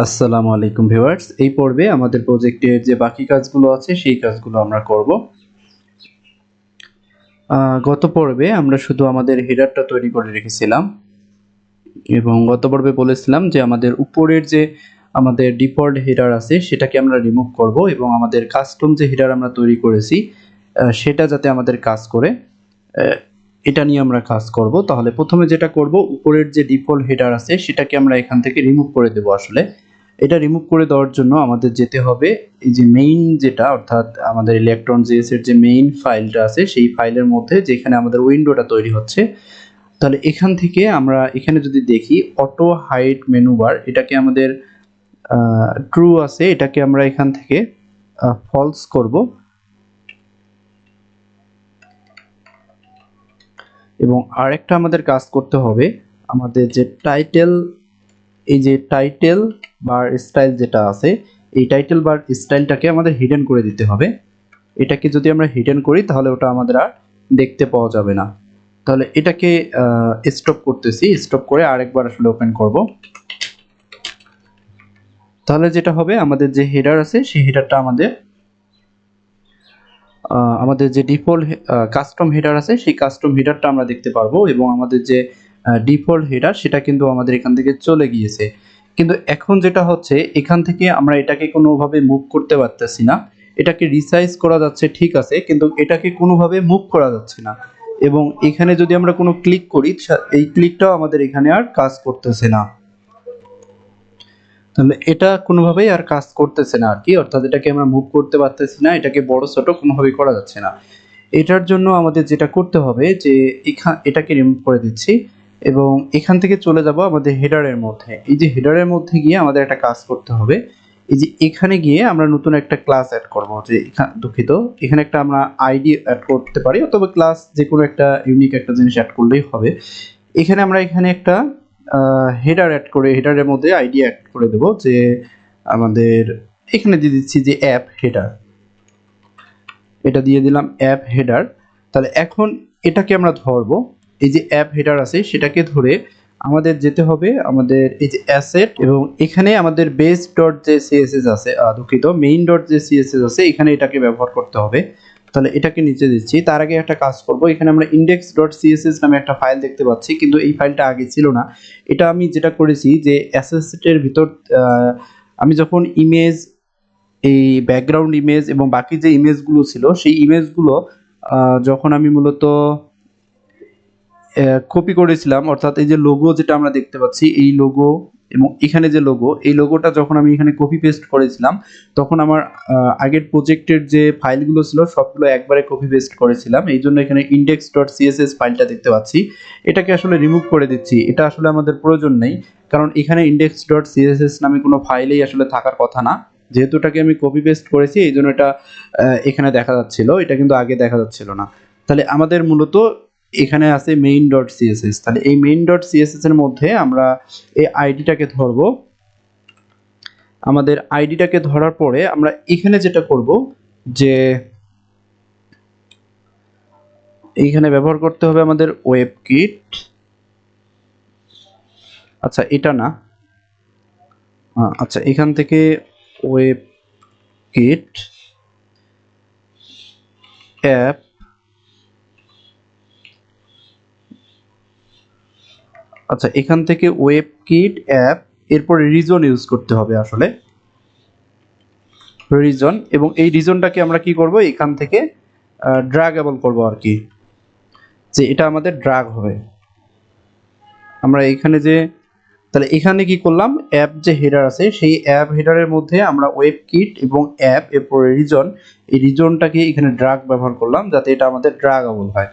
আসসালামু আলাইকুম ভিউয়ার্স, এই পর্বে আমাদের প্রজেক্টের যে বাকি কাজগুলো আছে সেই কাজগুলো আমরা করব। গত পর্বে আমরা শুধু আমাদের হেডারটা তৈরি করে রেখেছিলাম এবং গত পর্বে বলেছিলাম যে আমাদের উপরের যে আমাদের ডিফল্ট হেডার আছে সেটাকে আমরা রিমুভ করব এবং আমাদের কাস্টম যে হেডার আমরা তৈরি করেছি সেটা যাতে আমাদের কাজ করে, এটা নিয়ে আমরা কাজ করব। তাহলে প্রথমে যেটা করব, উপরের যে ডিফল্ট হেডার আছে সেটাকে আমরা এখান থেকে রিমুভ করে দেব। আসলে এটা রিমুভ করে দেওয়ার জন্য আমাদের যেতে হবে এই যে মেইন, যেটা অর্থাৎ আমাদের ইলেকট্রন জেএস এর যে মেইন ফাইলটা আছে সেই ফাইলের মধ্যে যেখানে আমাদের উইন্ডোটা তৈরি হচ্ছে। তাহলে এখান থেকে আমরা এখানে যদি দেখি অটো হাইড মেনু বার, এটাকে আমাদের ট্রু আছে, এটাকে আমরা এখান থেকে ফলস করব এবং আরেকটা আমাদের কাজ করতে হবে, আমাদের যে টাইটেল, এই যে টাইটেল বার স্টাইল যেটা আছে এই টাইটেল বার স্টাইলটাকে আমাদের হিডেন করে দিতে হবে। এটাকে যদি আমরা হিডেন করি তাহলে ওটা আমাদের আর দেখতে পাওয়া যাবে না। তাহলে এটাকে স্টপ করতেছি, স্টপ করে আরেকবার আসলে ওপেন করব। তাহলে যেটা হবে, আমাদের যে হেডার আছে সেই হেডারটা আমাদের যে ডিফল্ট কাস্টম হেডার আছে সেই কাস্টম হেডারটা আমরা দেখতে পারবো এবং আমাদের যে ডিফল্ট হেডার সেটা কিন্তু আমাদের এখান থেকে চলে গিয়েছে। কিন্তু এখন যেটা হচ্ছে, এখান থেকে আমরা এটাকে কোনোভাবে মুভ করতে পারতেছি না। এটাকে রিসাইজ করা যাচ্ছে ঠিক আছে, কিন্তু এটাকে কোনোভাবে মুভ করা যাচ্ছে না এবং এখানে যদি আমরা কোনো ক্লিক করি এই ক্লিকটাও আমাদের এখানে আর কাজ করতেছে না। তাহলে এটা কোনোভাবেই আর কাজ করতেছে না আর কি, অর্থাৎ এটাকে আমরা মুভ করতে পারতেছি না, এটাকে বড় ছোট কোনোভাবেই করা যাচ্ছে না। এটার জন্য আমাদের যেটা করতে হবে যে এটাকে রিমুভ করে দিচ্ছি এবং এখান থেকে চলে যাব আমাদের হেডারের মধ্যে। এই যে হেডারের মধ্যে গিয়ে আমাদের একটা কাজ করতে হবে, এই যে এখানে গিয়ে আমরা নতুন একটা ক্লাস অ্যাড করব। যে দুঃখিত, এখানে একটা আমরা আইডি অ্যাড করতে পারি অথবা ক্লাস, যে কোনো একটা ইউনিক একটা জিনিস অ্যাড করলেই হবে। এখানে আমরা একটা হেডার অ্যাড করে হেডারের মধ্যে আইডি অ্যাড করে দেব, যে আমাদের এখানে দিয়ে দিচ্ছি যে অ্যাপ হেডার, এটা দিয়ে দিলাম অ্যাপ হেডার। তাহলে এখন এটাকে আমরা ধরবো, এই যে অ্যাপ হেডার আছে সেটাকে ধরে আমাদের যেতে হবে আমাদের এই যে অ্যাসেট এবং এখানে আমাদের বেস ডট যে সিএসএস আছে, দুঃখিত, মেইন ডট যে সিএসএস আছে এখানে এটাকে ব্যবহার করতে হবে। তাহলে এটাকে নিচে দিচ্ছি। তার আগে একটা কাজ করব, এখানে আমরা ইন্ডেক্স ডট সিএসএস নামে একটা ফাইল দেখতে পাচ্ছি, কিন্তু এই ফাইলটা আগে ছিল না। এটা আমি যেটা করেছি যে অ্যাসেটের ভিতর আমি যখন ইমেজ, এই ব্যাকগ্রাউন্ড ইমেজ এবং বাকি যে ইমেজগুলো ছিল সেই ইমেজগুলো যখন আমি মূলত কপি করেছিলাম, অর্থাৎ এই যে লোগো যেটা আমরা দেখতে পাচ্ছি এই লোগো এবং এখানে যে লোগো, এই লোগোটা যখন আমি এখানে কপি পেস্ট করেছিলাম তখন আমার আগের প্রজেক্টের যে ফাইলগুলো ছিল সবগুলো একবারে কপি পেস্ট করেছিলাম, এই জন্য এখানে ইন্ডেক্স ডট সিএসএস ফাইলটা দেখতে পাচ্ছি। এটাকে আসলে রিমুভ করে দিচ্ছি, এটা আসলে আমাদের প্রয়োজন নেই, কারণ এখানে ইন্ডেক্স ডট সিএসএস নামে কোনো ফাইলেই আসলে থাকার কথা না। যেহেতু এটাকে আমি কপি পেস্ট করেছি এই জন্য এটা এখানে দেখা যাচ্ছিল, এটা কিন্তু আগে দেখা যাচ্ছিল না। তাহলে আমাদের মূলত এখানে আছে মেইন ডট সিএসএস। তাহলে এই মেইন ডট সিএসএস এর মধ্যে আমরা এই আইডিটাকে ধরবো। আমাদের আইডিটাকে ধরার পরে আমরা এখানে যেটা করব, যে এইখানে ব্যবহার করতে হবে আমাদের ওয়েব কিট। আচ্ছা এটা না, আচ্ছা এখান থেকে ওয়েব কিট অ্যাপ, আচ্ছা এখান থেকে ওয়েব কিট অ্যাপ, এরপর রিজন ইউজ করতে হবে আসলে রিজন, এবং এই রিজনটাকে আমরা কি করব, এখান থেকে ড্র্যাগেবল করব আর কি, যে এটা আমাদের ড্র্যাগ হবে। আমরা এখানে যে, তাহলে এখানে কি করলাম, অ্যাপ যে হেডার আছে সেই অ্যাপ হেডারের মধ্যে আমরা ওয়েব কিট এবং অ্যাপ, এরপর রিজন, এই রিজনটাকে এখানে ড্র্যাগ ব্যবহার করলাম যাতে এটা আমাদের ড্র্যাগেবল হয়।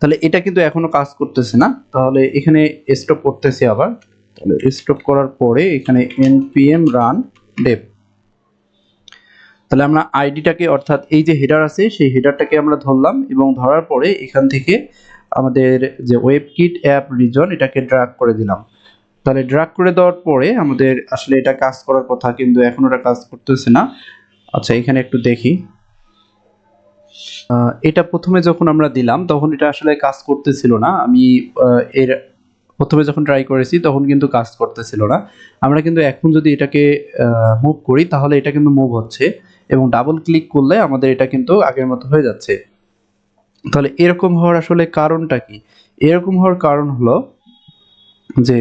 তাহলে এটা কিন্তু এখনো কাজ করতেছে না, তাহলে এখানে স্টপ করতেছি আবার। তাহলে স্টপ করার পরে এখানে npm run dev, তাহলে আমরা আইডিটাকে, অর্থাৎ এই যে হেডার আছে সেই হেডারটাকে আমরা ধরলাম এবং ধরার পরে এখান থেকে আমাদের যে ওয়েব কিট অ্যাপ রিজন এটাকে ড্র্যাগ করে দিলাম। তাহলে ড্র্যাগ করে দেওয়ার পরে আমাদের আসলে এটা কাজ করার কথা, কিন্তু এখন ওটা কাজ করতেছে না। আচ্ছা এখানে একটু দেখি, এটা প্রথমে যখন আমরা দিলাম তখন এটা আসলে কাজ করতেছিল না। আমি এর প্রথমে যখন ট্রাই করেছি তখন কিন্তু কাজ করতেছিল না। আমরা কিন্তু এখন যদি এটাকে মুভ করি তাহলে এটা কিন্তু মুভ হচ্ছে এবং ডাবল ক্লিক করলে আমাদের এটা কিন্তু আগের মতো হয়ে যাচ্ছে। তাহলে এরকম হওয়ার আসলে কারণটা কি? এরকম হওয়ার কারণ হলো যে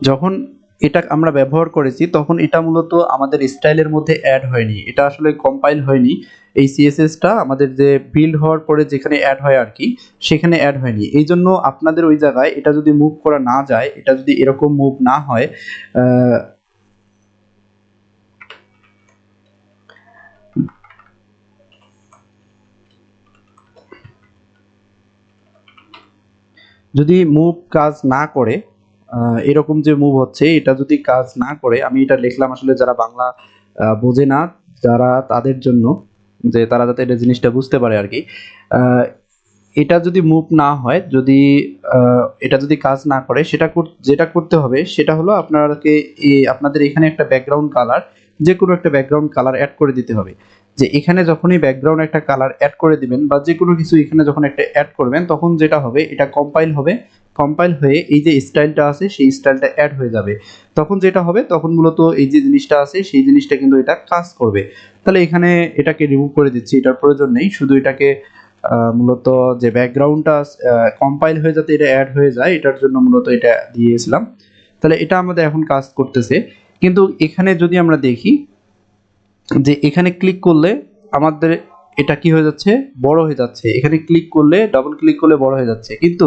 যখন এটা আমরা ব্যবহার করেছি তখন এটা মূলত আমাদের স্টাইলের মধ্যে অ্যাড হয়নি। এটা আসলে কম্পাইল হয়নি। এই সিএসএসটা আমাদের যে বিল্ড হওয়ার পরে যেখানে অ্যাড হয় আরকি, সেখানে অ্যাড হয়নি। এইজন্য আপনাদের ওই জায়গায় এটা যদি মুভ করা না যায়, এটা যদি এরকম মুভ না হয়, আ যদি মুভ কাজ না করে, এরকম যে মুভ হচ্ছে এটা যদি কাজ না করে, আমি এটা লিখলাম আসলে যারা বাংলা বোঝে না যারা তাদের জন্য, যে তারা যাতে এটা জিনিসটা বুঝতে পারে আরকি। আ এটা যদি মুভ না হয়, যদি এটা যদি কাজ না করে, যেটা করতে হবে সেটা হলো আপনাকে আপনাদের এখানে একটা ব্যাকগ্রাউন্ড কালার, যেকোনো একটা ব্যাকগ্রাউন্ড কালার এড করে দিতে হবে। যে এখানে যখনই ব্যাকগ্রাউন্ড একটা কালার এড করে দিবেন বা যেকোনো কিছু এখানে যখন একটা এড করবেন তখন যেটা হবে এটা কম্পাইল হবে। কম্পাইল হয়ে এই যে স্টাইলটা আছে সেই স্টাইলটা এড হয়ে যাবে। তখন যেটা হবে তখন মূলত এই যে জিনিসটা আছে সেই জিনিসটা কিন্তু এটা কাজ করবে। তাহলে এখানে এটাকে রিমুভ করে দিচ্ছি, এটার প্রয়োজন নেই। শুধু এটাকে মূলত যে ব্যাকগ্রাউন্ডটা কম্পাইল হয়ে যাতে এটা অ্যাড হয়ে যায় এটার জন্য মূলত এটা দিয়েছিলাম। তাহলে এটা আমাদের এখন কাজ করতেছে। কিন্তু এখানে যদি আমরা দেখি যে এখানে ক্লিক করলে আমাদের এটা কি হয়ে যাচ্ছে? বড় হয়ে যাচ্ছে। এখানে ক্লিক করলে, ডাবল ক্লিক করলে বড় হয়ে যাচ্ছে। কিন্তু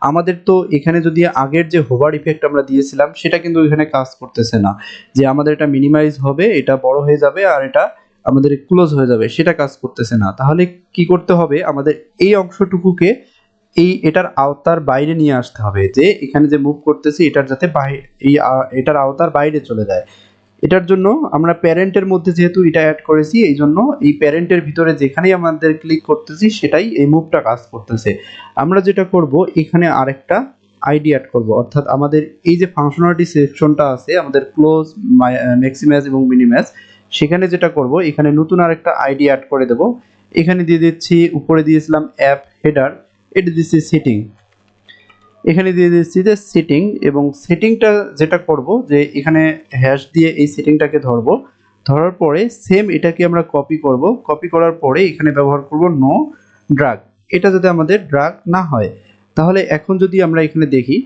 আমাদের তো এখানে যদি আগের যে হোভার ইফেক্ট আমরা দিয়েছিলাম সেটা কিন্তু এখানে কাজ করতেছে না। যে আমাদের এটা মিনিমাইজ হবে, এটা বড় হয়ে যাবে আর এটা আমাদের ক্লোজ হয়ে যাবে, সেটা কাজ করতেছে না। তাহলে কি করতে হবে? আমাদের এই অংশটুকুকে এটার আওতার বাইরে নিয়ে আসতে হবে। যে এখানে যে মুভ করতেছি এটার যাতে এটার আওতার বাইরে চলে যায়। এটার জন্য আমরা প্যারেন্টের মধ্যে যেহেতু এটা অ্যাড করেছি এইজন্য এই প্যারেন্টের ভিতরে যেখানেই আমাদের ক্লিক করতেছি সেটাই এই মুভটা কাজ করতেছে। আমরা যেটা করব এখানে আরেকটা আইডি অ্যাড করব, অর্থাৎ আমাদের এই যে ফাংশনালিটি সেকশনটা আছে আমাদের ক্লোজ, ম্যাক্সিমাইজ এবং মিনিমাইজ, সেখানে যেটা করব এখানে নতুন আরেকটা আইডি অ্যাড করে দেব। এখানে দিয়ে দিচ্ছি, উপরে দিয়েছিলাম অ্যাপ হেডার, এটা দিচ্ছি সেটিং, এখানে দিয়ে দিচ্ছি যে সেটিং, এবং সেটিংটা যেটা করব যে এখানে হ্যাশ দিয়ে এই সেটিংটাকে ধরবো, ধরার পরে সেম এটাকে আমরা কপি করব, কপি করার পরে এখানে ব্যবহার করব নো ড্রাগ, এটা যাতে আমাদের ড্রাগ না হয়। তাহলে এখন যদি আমরা এখানে দেখি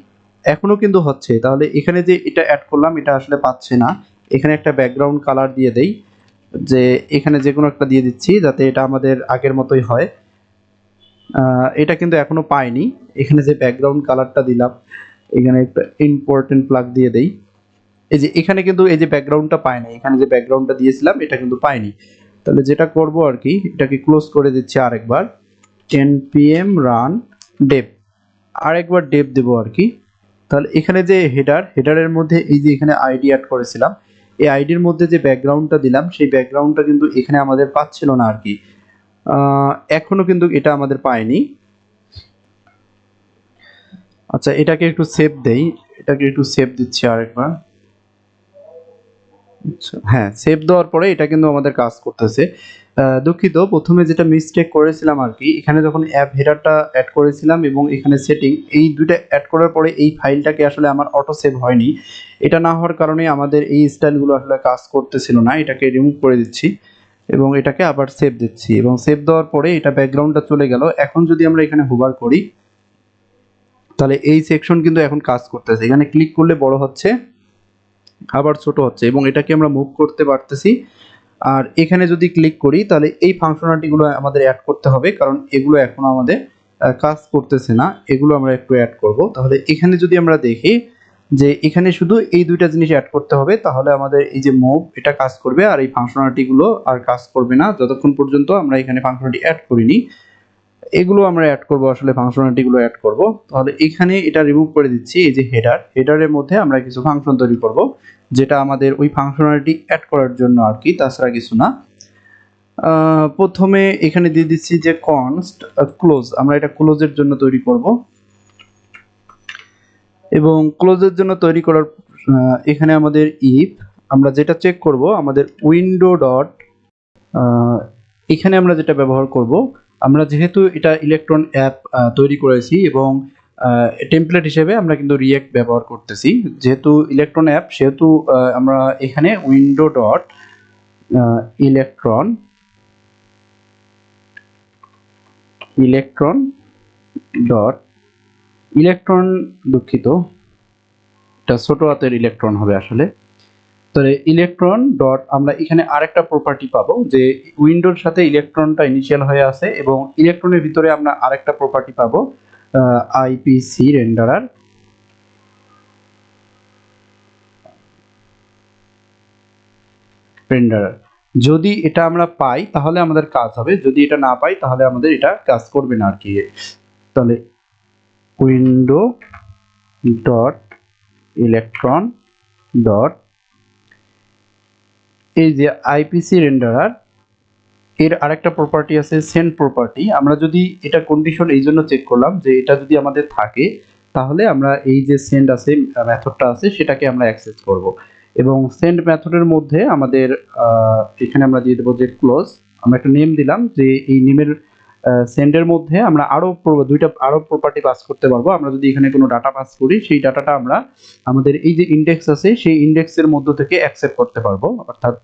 এখনো কিন্তু হচ্ছে, তাহলে এখানে যে এটা অ্যাড করলাম এটা আসলে পাচ্ছে না। এখানে একটা ব্যাকগ্রাউন্ড কালার দিয়ে দেই, যে এখানে যে কোনো একটা দিয়ে দিচ্ছি যাতে এটা আমাদের আগের মতোই হয়। এটা কিন্তু এখনো পাইনি। এখানে যে ব্যাকগ্রাউন্ড কালারটা দিলাম, এখানে একটা ইম্পোর্টেন্ট প্লাগ দিয়ে দেই। এই যে এখানে কিন্তু এই যে ব্যাকগ্রাউন্ডটা পায় নাই, এখানে যে ব্যাকগ্রাউন্ডটা দিয়েছিলাম এটা কিন্তু পাইনি। তাহলে যেটা করব আর কি, এটাকে ক্লোজ করে দিচ্ছি আরেকবার, npm run dev, আরেকবার dev দেব আর কি। তাহলে এখানে যে হেডারের মধ্যে এই যে এখানে আইডি অ্যাড করেছিলাম, এই আইডির মধ্যে যে ব্যাকগ্রাউন্ডটা দিলাম সেই ব্যাকগ্রাউন্ডটা কিন্তু এখানে আমাদের পাচ্ছিল না আর কি। এখনো কিন্তু এটা আমাদের পায়নি। আচ্ছা, এটাকে একটু সেভ দেই, এটাকে একটু সেভ দিচ্ছি আরেকবার। আচ্ছা, হ্যাঁ, সেভ দেওয়ার পরে এটা কিন্তু আমাদের কাজ করতেছে। দুঃখিত, প্রথমে যেটা মিস্টেক করেছিলাম আর কি, এখানে যখন অ্যাপ হেডারটা অ্যাড করেছিলাম এবং এখানে সেটিং, এই দুইটা অ্যাড করার পরে এই ফাইলটাকে আসলে আমার অটো সেভ হয়নি। এটা না হওয়ার কারণে আমাদের এই স্টাইলগুলো আসলে কাজ করতেছিল না। এটাকে রিমুভ করে দিচ্ছি এবং এটাকে আবার সেভ দিচ্ছি, এবং সেভ দেওয়ার পরে এটা ব্যাকগ্রাউন্ডটা চলে গেল। এখন যদি আমরা এখানে হোভার করি তাহলে এই সেকশন কিন্তু এখন কাজ করতেছে। এখানে ক্লিক করলে বড় হচ্ছে, আবার ছোট হচ্ছে, এবং এটাকে আমরা মুভ করতে পারতেছি। আর এখানে যদি ক্লিক করি তাহলে এই ফাংশনালিটিগুলো আমাদের অ্যাড করতে হবে, কারণ এগুলো এখনো আমাদের কাজ করতেছে না। এগুলো আমরা একটু অ্যাড করব। তাহলে এখানে যদি আমরা দেখি যে এখানে শুধু এই দুইটা জিনিস অ্যাড করতে হবে, তাহলে আমাদের এই যে মুভ এটা কাজ করবে আর এই ফাংশনালিটিগুলো আর কাজ করবে না যতক্ষণ পর্যন্ত আমরা এখানে ফাংশনালিটি অ্যাড করিনি। এগুলো আমরা অ্যাড করব, আসলে ফাংশনালিটি গুলো অ্যাড করব। তাহলে এখানে এটা রিমুভ করে দিচ্ছি। এই যে হেডারের মধ্যে আমরা কিছু ফাংশন তৈরি করব যেটা আমাদের ওই ফাংশনালিটি অ্যাড করার জন্য আর কি, তাছাড়া কিছু না। প্রথমে এখানে দিয়ে দিচ্ছি যে কনস্ট ক্লোজ, আমরা এটা ক্লোজের জন্য তৈরি করব, এবং ক্লোজের জন্য তৈরি করার এখানে আমাদের ইফ আমরা যেটা চেক করব আমাদের উইন্ডো ডট, এখানে আমরা যেটা ব্যবহার করব, আমরা যেহেতু এটা ইলেকট্রন অ্যাপ তৈরি করেছি এবং টেমপ্লেট হিসেবে আমরা কিন্তু রিয়েক্ট ব্যবহার করতেছি। যেহেতু ইলেকট্রন অ্যাপ সেহেতু আমরা এখানে window dot electron dot electron, দুঃখিত এটা ছোট হাতের ইলেকট্রন হবে আসলে। তাহলে ইলেকট্রন ডট আমরা এখানে আরেকটা প্রপার্টি পাবো যে উইন্ডোর সাথে ইলেকট্রনটা ইনিশিয়াল হয়ে আছে এবং ইলেকট্রনের ভিতরে আমরা আরেকটা প্রপার্টি পাবো আইপিসি রেন্ডারার। যদি এটা আমরা পাই তাহলে আমাদের কাজ হবে, যদি এটা না পাই তাহলে আমাদের এটা কাজ করবে না আর কি। তাহলে উইন্ডো ডট ইলেকট্রন ডট এই যে আইপিসি রেন্ডারার এর আরেকটা প্রপার্টি আছে সেন্ড প্রপার্টি। আমরা যদি এটা কন্ডিশন এই জন্য চেক করলাম যে এটা যদি আমাদের থাকে তাহলে আমরা এই যে সেন্ড আছে মেথডটা আছে সেটাকে আমরা অ্যাক্সেস করব এবং সেন্ড মেথডের মধ্যে আমাদের এখানে আমরা দিয়ে দেবো যে ক্লোজ। আমরা একটা নেম দিলাম যে এই নেমের সেন্ডের মধ্যে আমরা দুইটা আরো প্রপার্টি পাস করতে পারবো। আমরা যদি এখানে কোনো ডাটা পাস করি সেই ডাটাটা আমরা আমাদের এই যে ইন্ডেক্স আছে সেই ইন্ডেক্সের মধ্য থেকে অ্যাকসেপ্ট করতে পারবো, অর্থাৎ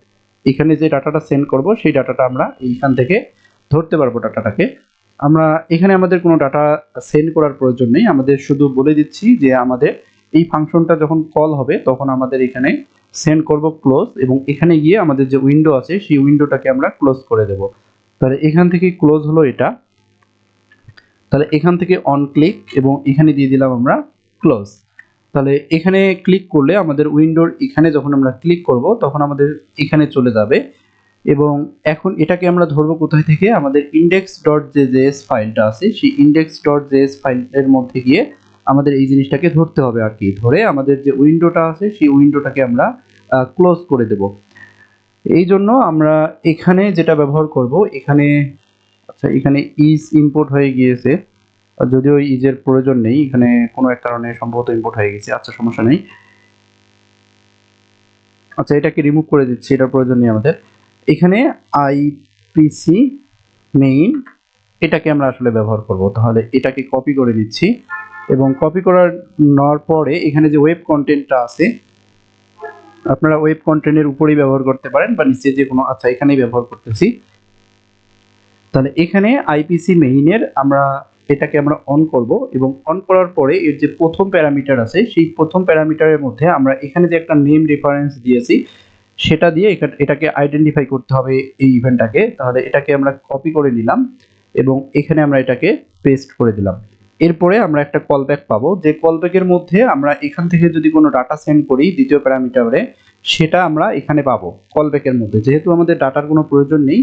এখানে যে ডাটাটা সেন্ড করব সেই ডাটাটা আমরা এইখান থেকে ধরতে পারবো ডাটাটাকে। আমরা এখানে আমাদের কোনো ডাটা সেন্ড করার প্রয়োজন নেই, আমাদের শুধু বলে দিচ্ছি যে আমাদের এই ফাংশনটা যখন কল হবে তখন আমাদের এখানে সেন্ড করব ক্লোজ এবং এখানে গিয়ে আমাদের যে উইন্ডো আছে সেই উইন্ডোটাকে আমরা ক্লোজ করে দেব। তাহলে এখান থেকে ক্লোজ হলো এটা। তাহলে এখান থেকে অন ক্লিক এবং এখানে দিয়ে দিলাম আমরা ক্লোজ। তাহলে এখানে ক্লিক করলে আমাদের উইন্ডোর এখানে যখন আমরা ক্লিক করব তখন আমাদের এখানে চলে যাবে এবং এখন এটাকে আমরা ধরবো কোথায় থেকে, আমাদের index.js ফাইলটা আছে সেই index.js ফাইলের মধ্যে গিয়ে আমাদের এই জিনিসটাকে ধরতে হবে আর কি। ধরে আমাদের যে উইন্ডোটা আছে সেই উইন্ডোটাকে আমরা ক্লোজ করে দেব। এই জন্য আমরা এখানে যেটা ব্যবহার করব এখানে, আচ্ছা এখানে ইজ ইম্পোর্ট হয়ে গিয়েছে, যদিও ইজের প্রয়োজন নেই, এখানে কোনো এক কারণে সম্ভবত ইম্পোর্ট হয়ে গেছে, আচ্ছা সমস্যা নেই। আচ্ছা এটাকে রিমুভ করে দিচ্ছি, এটার প্রয়োজন নেই আমাদের। এখানে আইপিসি মেইন এটাকে আমরা আসলে ব্যবহার করব। তাহলে এটাকে কপি করে নিচ্ছি এবং কপি করার নেওয়ার পরে এখানে যে ওয়েব কন্টেন্টটা আছে আপনারা ওয়েব কন্টেন্টের উপরেই ব্যবহার করতে পারেন বা নিচে যে কোনো, আচ্ছা এখানেই ব্যবহার করতেছি। তাহলে এখানে আইপিসি মেইনের আমরা এটাকে আমরা অন করব এবং অন করার পরে এর যে প্রথম প্যারামিটার আছে সেই প্রথম প্যারামিটারের মধ্যে আমরা এখানে যে একটা নেম রেফারেন্স দিয়েছি সেটা দিয়ে এটাকে আইডেন্টিফাই করতে হবে এই ইভেন্টটাকে। তাহলে এটাকে আমরা কপি করে নিলাম এবং এখানে আমরা এটাকে পেস্ট করে দিলাম। এরপরে আমরা একটা কলব্যাক পাবো, যে কলব্যাকের মধ্যে আমরা এখান থেকে যদি কোনো ডাটা সেন্ড করি দ্বিতীয় প্যারামিটারে সেটা আমরা এখানে পাবো কলব্যাকের মধ্যে। যেহেতু আমাদের ডাটার কোনো প্রয়োজন নেই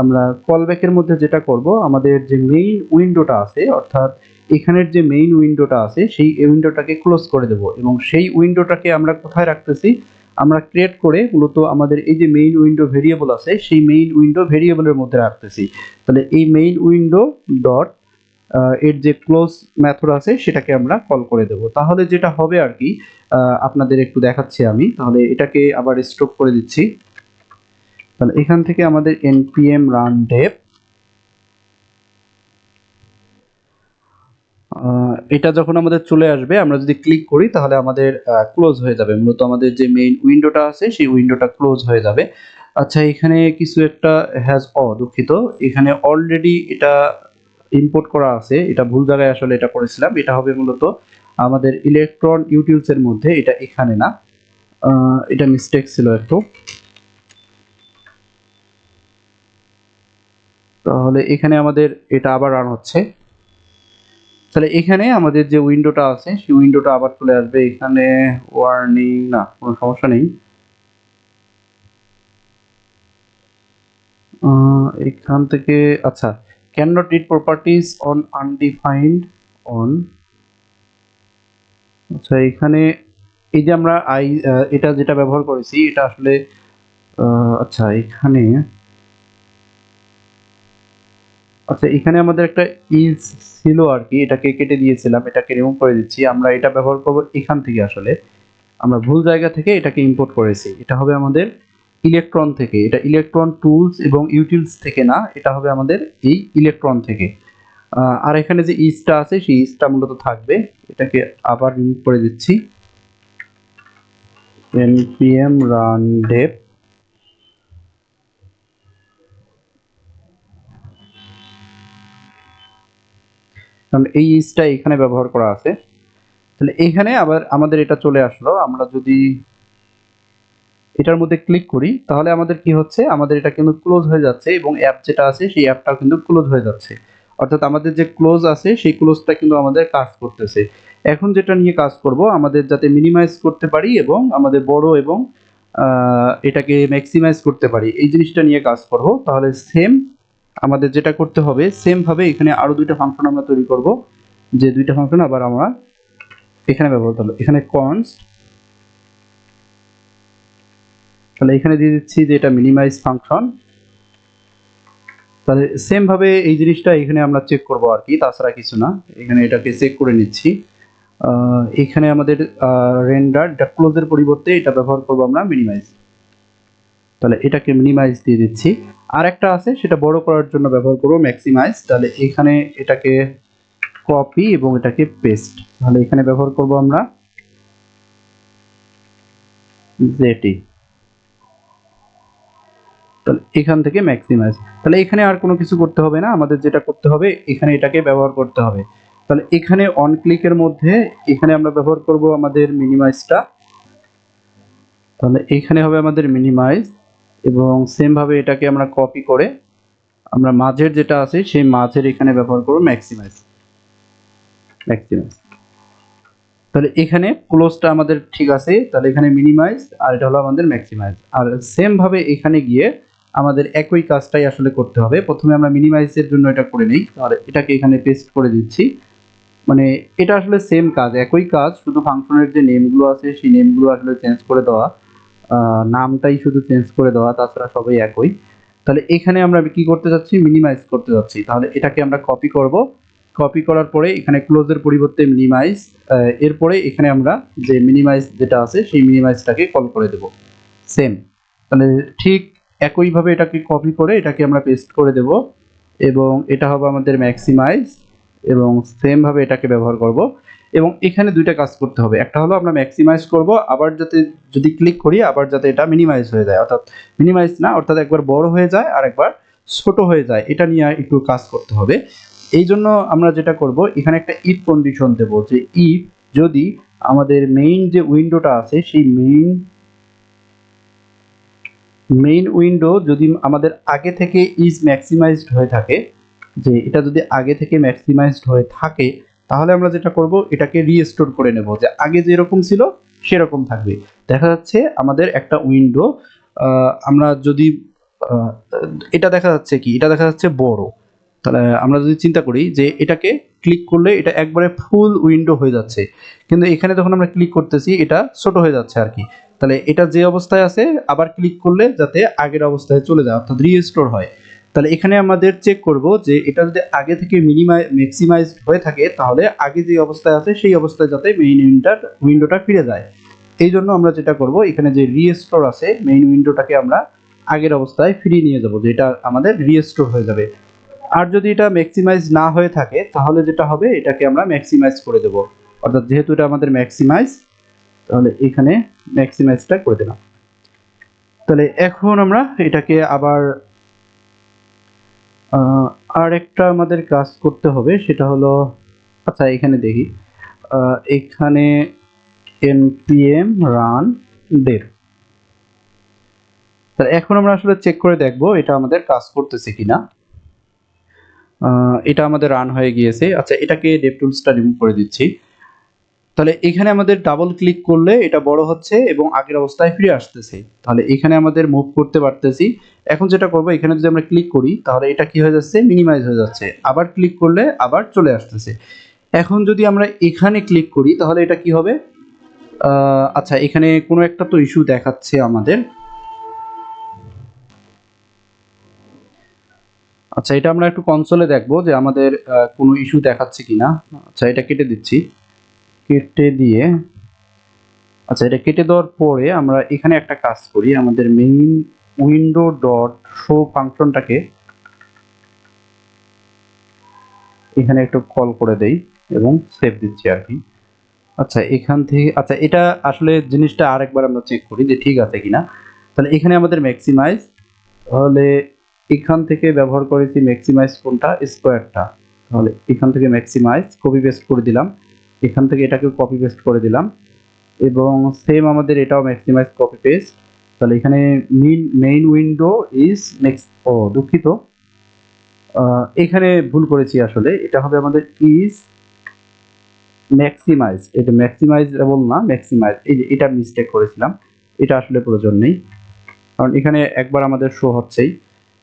আমরা কলব্যাকের মধ্যে যেটা করব আমাদের যে মেইন উইন্ডোটা আছে অর্থাৎ এখানের যে মেইন উইন্ডোটা আছে সেই উইন্ডোটাকে ক্লোজ করে দেব এবং সেই উইন্ডোটাকে আমরা কোথায় রাখতেছি, আমরা ক্রিয়েট করে মূলত আমাদের এই যে মেইন উইন্ডো ভেরিয়েবল আছে সেই মেইন উইন্ডো ভেরিয়েবলের মধ্যে রাখতেছি। তাহলে এই মেইন উইন্ডো ডট এর যে ক্লোজ মেথড আছে সেটাকে আমরা কল করে দেব। তাহলে যেটা হবে আর কি আপনাদের একটু দেখাচ্ছি আমি। তাহলে এটাকে আবার স্টপ করে দিচ্ছি। তাহলে এখান থেকে আমাদের npm run dev এটা যখন আমাদের চলে আসবে আমরা যদি ক্লিক করি তাহলে আমাদের ক্লোজ হয়ে যাবে, মূলত আমাদের যে মেইন উইন্ডোটা আছে সেই উইন্ডোটা ক্লোজ হয়ে যাবে। আচ্ছা এখানে কিছু একটা দুঃখিত, এখানে অলরেডি এটা ইম্পোর্ট করা আছে, এটা ভুল জায়গায় আসলে এটা করেছিলাম। এটা হবে মূলত আমাদের ইলেকট্রন ইউটিলস এর মধ্যে, এটা এখানে না, এটা মিস্টেক ছিল একটু। তাহলে এখানে আমাদের এটা আবার রান হচ্ছে। তাহলে এখানে আমাদের যে উইন্ডোটা আছে সেই উইন্ডোটা আবার চলে আসবে। এখানে ওয়ার্নিং না, কোনো সমস্যা নেই। এখান থেকে আচ্ছা can not read properties on undefined on, আচ্ছা এখানে এই যে আমরা এটা যেটা ব্যবহার করেছি এটা আসলে আচ্ছা এখানে, আচ্ছা এখানে আমাদের একটা ইজ ছিল আর কি, এটাকে কেটে দিয়েছিলাম, এটাকে রিমুভ করে দিচ্ছি। আমরা এটা ব্যবহার করব এখান থেকে, আসলে আমরা ভুল জায়গা থেকে এটাকে ইম্পোর্ট করেছি। এটা হবে আমাদের ইলেকট্রন থেকে, এটা ইলেকট্রন টুলস এবং ইউটিলস থেকে না, এটা হবে আমাদের এই ইলেকট্রন থেকে। আর এখানে যে ইজটা আছে সেই ইজটা মূলত থাকবে, এটাকে আবার রিমুভ করে দিচ্ছি। npm run dev, কারণ এই ইজটা এখানে ব্যবহার করা আছে। তাহলে এখানে আবার আমাদের এটা চলে আসলো। আমরা যদি এটার মধ্যে ক্লিক করি তাহলে আমাদের কি হচ্ছে, আমাদের এটা কিন্তু ক্লোজ হয়ে যাচ্ছে এবং অ্যাপ যেটা আছে সেই অ্যাপটাও কিন্তু ক্লোজ হয়ে যাচ্ছে। অর্থাৎ আমাদের যে ক্লোজ আছে সেই ক্লোজটা কিন্তু আমাদের কাজ করতেছে। এখন যেটা নিয়ে কাজ করব, আমাদের যাতে মিনিমাইজ করতে পারি এবং আমাদের বড় এবং এটাকে ম্যাক্সিমাইজ করতে পারি, এই জিনিসটা নিয়ে কাজ করব। তাহলে সেম আমাদের যেটা করতে হবে, সেম ভাবে এখানে আরো দুইটা ফাংশন আমরা তৈরি করব, যে দুইটা ফাংশন আবার আমরা এখানে ব্যবহার করব। এখানে কনস্ট, তাহলে এখানে দিয়ে দিচ্ছি যে এটা মিনিমাইজ ফাংশন। তাহলে সেম ভাবে এই জিনিসটা এখানে আমরা চেক করব আর কি, তাছাড়া কিছু না। এখানে এটাকে চেক করে নিচ্ছি। এখানে আমাদের রেন্ডার এটা ক্লোজের পরিবর্তে এটা ব্যবহার করব আমরা মিনিমাইজ। তাহলে এটাকে মিনিমাইজ দিয়ে দিচ্ছি। আর একটা আছে সেটা বড় করার জন্য ব্যবহার করব ম্যাক্সিমাইজ। তাহলে এখানে এটাকে কপি এবং এটাকে পেস্ট, তাহলে এখানে ব্যবহার করব আমরা জেটি। তাহলে এখান থেকে ম্যাক্সিমাইজ। তাহলে এখানে আর কোনো কিছু করতে হবে না, আমাদের যেটা করতে হবে এখানে এটাকে ব্যবহার করতে হবে। তাহলে এখানে অন ক্লিকের মধ্যে এখানে আমরা ব্যবহার করব আমাদের মিনিমাইজটা। তাহলে এখানে হবে আমাদের মিনিমাইজ এবং সেম ভাবে এটাকে আমরা কপি করে আমরা মাঝের যেটা আছে সেই মাঝের এখানে ব্যবহার করব ম্যাক্সিমাইজ। তাহলে এখানে ক্লোজটা আমাদের ঠিক আছে, তাহলে এখানে মিনিমাইজ আর এটা হলো আমাদের ম্যাক্সিমাইজ। আর সেম ভাবে এখানে গিয়ে আমাদের একই কাজটাই আসলে করতে হবে। প্রথমে আমরা মিনিমাইজের জন্য এটা করে নিই, তাহলে এটাকে এখানে পেস্ট করে দিচ্ছি। মানে এটা আসলে সেম কাজ, একই কাজ, শুধু ফাংশনের যে নেমগুলো আছে সেই নেমগুলো আসলে চেঞ্জ করে দেওয়া, নামটাই শুধু চেঞ্জ করে দেওয়া, তাছাড়া সবই একই। তাহলে এখানে আমরা কি করতে যাচ্ছি, মিনিমাইজ করতে যাচ্ছি। তাহলে এটাকে আমরা কপি করব, কপি করার পরে এখানে ক্লোজের পরিবর্তে মিনিমাইজ, এরপরে এখানে আমরা যে মিনিমাইজ যেটা আছে সেই মিনিমাইজটাকে কল করে দেব সেম। তাহলে ঠিক একইভাবে এটাকে কপি করে এটাকে আমরা পেস্ট করে দেব এবং এটা হবে আমাদের ম্যাক্সিমাইজ এবং সেম ভাবে এটাকে ব্যবহার করব। এবং এখানে দুইটা কাজ করতে হবে, একটা হলো আমরা ম্যাক্সিমাইজ করব, আবার যাতে যদি ক্লিক করি আবার যাতে এটা মিনিমাইজ হয়ে যায়, অর্থাৎ মিনিমাইজ না, অর্থাৎ একবার বড় হয়ে যায় আর একবার ছোট হয়ে যায়, এটা নিয়ে একটু কাজ করতে হবে। এই জন্য আমরা যেটা করব, এখানে একটা ইফ কন্ডিশন দেব, যে ইফ যদি আমাদের মেইন যে উইন্ডোটা আছে সেই মেইন উইন্ডো যদি আমাদের আগে থেকে ইজ ম্যাক্সিমাইজড হয়ে থাকে, যে এটা যদি আগে থেকে ম্যাক্সিমাইজড হয়ে থাকে, তাহলে আমরা যেটা করব এটাকে রিস্টোর করে নেব, যে আগে যেরকম ছিল সেরকম থাকবে। দেখা যাচ্ছে আমাদের একটা উইন্ডো, আমরা যদি এটা দেখা যাচ্ছে কি, এটা দেখা যাচ্ছে বড়। তাহলে আমরা যদি চিন্তা করি যে এটাকে ক্লিক করলে এটা একবারে ফুল উইন্ডো হয়ে যাচ্ছে, কিন্তু এখানে যখন আমরা ক্লিক করতেছি এটা ছোট হয়ে যাচ্ছে আর কি। তাহলে এটা যে অবস্থায় আছে আবার ক্লিক করলে যাতে আগের অবস্থায় চলে যায়, অর্থাৎ রিস্টোর হয়। তাহলে এখানে আমাদের চেক করব যে এটা যদি আগে থেকে ম্যাক্সিমাইজড হয়ে থাকে, তাহলে আগে যে অবস্থায় আছে সেই অবস্থায় যাতে মেইন উইন্ডোটা ফিরে যায়। এই জন্য আমরা যেটা করব, এখানে যে রিস্টোর আছে মেইন উইন্ডোটাকে আমরা আগের অবস্থায় ফিরিয়ে নিয়ে যাব, যে এটা আমাদের রিস্টোর হয়ে যাবে। আর যদি এটা ম্যাক্সিমাইজ না হয়ে থাকে তাহলে যেটা হবে, এটাকে আমরা ম্যাক্সিমাইজ করে দেব, অর্থাৎ যেহেতু এটা আমাদের ম্যাক্সিমাইজ, তাহলে এখানে ম্যাক্সিমাইজটা করে দিলাম। তাহলে এখন আমরা এটাকে আবার আর একটা আমাদের কাজ করতে হবে, সেটা হলো, আচ্ছা এখানে দেখি, এখানে npm run dev। তাহলে এখন আমরা আসলে চেক করে দেখব এটা আমাদের কাজ করতেছে কিনা। এটা আমাদের রান হয়ে গিয়েছে। আচ্ছা এটাকে ডেভটুলসটা রিমুভ করে দিচ্ছি। তাহলে এখানে আমাদের ডাবল ক্লিক করলে এটা বড় হচ্ছে এবং আগের অবস্থায় ফিরে আসতেছে। তাহলে এখানে আমাদের মুভ করতে পারতেছি। এখন যেটা করব, এখানে যদি আমরা ক্লিক করি তাহলে এটা কি হয়ে যাচ্ছে, মিনিমাইজ হয়ে যাচ্ছে, আবার ক্লিক করলে আবার চলে আসতেছে। এখন যদি আমরা এখানে ক্লিক করি তাহলে এটা কি হবে, আচ্ছা এখানে কোনো একটা তো ইস্যু দেখাচ্ছে আমাদের। আচ্ছা এটা আমরা একটু কনসোলে দেখবো যে আমাদের কোনো ইস্যু দেখাচ্ছে কিনা। আচ্ছা এটা কেটে দিচ্ছি, কেটে দিয়ে, আচ্ছা এটা কেটে দেওয়ার পরে আমরা এখানে একটা কাজ করি, আমাদের মেইন উইন্ডো ডট শো ফাংশনটাকে এখানে একটু কল করে দেই এবং সেভ দিচ্ছি আর কি। আচ্ছা এখান থেকে আচ্ছা এটা আসলে জিনিসটা আরেকবার আমরা চেক করি যে ঠিক আছে কিনা। তাহলে এখানে আমাদের ম্যাক্সিমাইজ, তাহলে এখান থেকে ব্যবহার করেছি ম্যাক্সিমাইজ কোনটা, স্কোয়ারটা। তাহলে এখান থেকে ম্যাক্সিমাইজ কপি পেস্ট করে দিলাম, এখান থেকে এটাকে কপি পেস্ট করে দিলাম এবং সেম আমাদের এটাও ম্যাক্সিমাইজ কপি পেস্ট। তাহলে এখানে মেইন উইন্ডো ইজ নেক্সট, ও দুঃখিত, এখানে ভুল করেছি আসলে, এটা হবে আমাদের ইজ ম্যাক্সিমাইজ, এটা ম্যাক্সিমাইজ বল না ম্যাক্সিমাইজ, এই যে এটা মিস্টেক করেছিলাম, এটা আসলে প্রয়োজন নেই কারণ এখানে একবার আমাদের শো হচ্ছেই,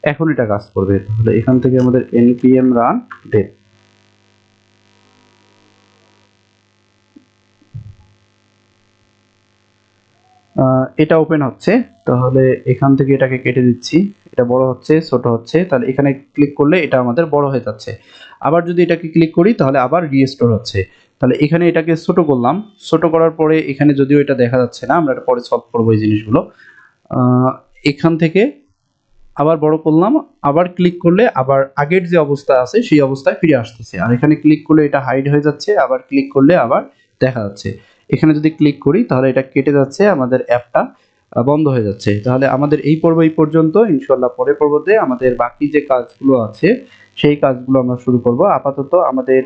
এখন এটা কাজ করবে। তাহলে এখান থেকে আমাদের npm রান ডেট, এটা ওপেন হচ্ছে। তাহলে এখান থেকে এটাকে কেটে দিচ্ছি, এটা বড় হচ্ছে ছোট হচ্ছে, তাহলে এখানে ক্লিক করলে এটা আমাদের বড় হয়ে যাচ্ছে। আবার যদি এটাকে ক্লিক করি তাহলে আবার রিস্টোর হচ্ছে। তাহলে এখানে এটাকে ছোট করলাম, ছোট করার পরে এখানে যদিও এটা দেখা যাচ্ছে না, আমরা এটা পরে সলভ করবো এই জিনিসগুলো। এখান থেকে আবার বড় করলাম, আবার ক্লিক করলে আবার আগের যে অবস্থা আছে সেই অবস্থায় ফিরে আসতেছে, আর এখানে ক্লিক করলে এটা হাইড হয়ে যাচ্ছে, আবার ক্লিক করলে আবার দেখা যাচ্ছে। এখানে যদি ক্লিক করি তাহলে এটা কেটে যাচ্ছে, আমাদের অ্যাপটা বন্ধ হয়ে যাচ্ছে। তাহলে আমাদের এই পর্ব এই পর্যন্ত, ইনশাল্লাহ পরের পর্বতে আমাদের বাকি যে কাজগুলো আছে সেই কাজগুলো আমরা শুরু করব। আপাতত আমাদের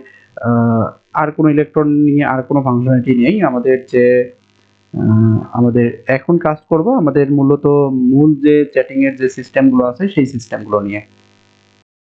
আর কোনো ইলেকট্রন নিয়ে আর কোনো ফাংশনালিটি নেই, আমাদের যে আমাদের এখন কাজ করব আমাদের মূলত মূল যে চ্যাটিং এর যে সিস্টেমগুলো আছে সেই সিস্টেমগুলো নিয়ে।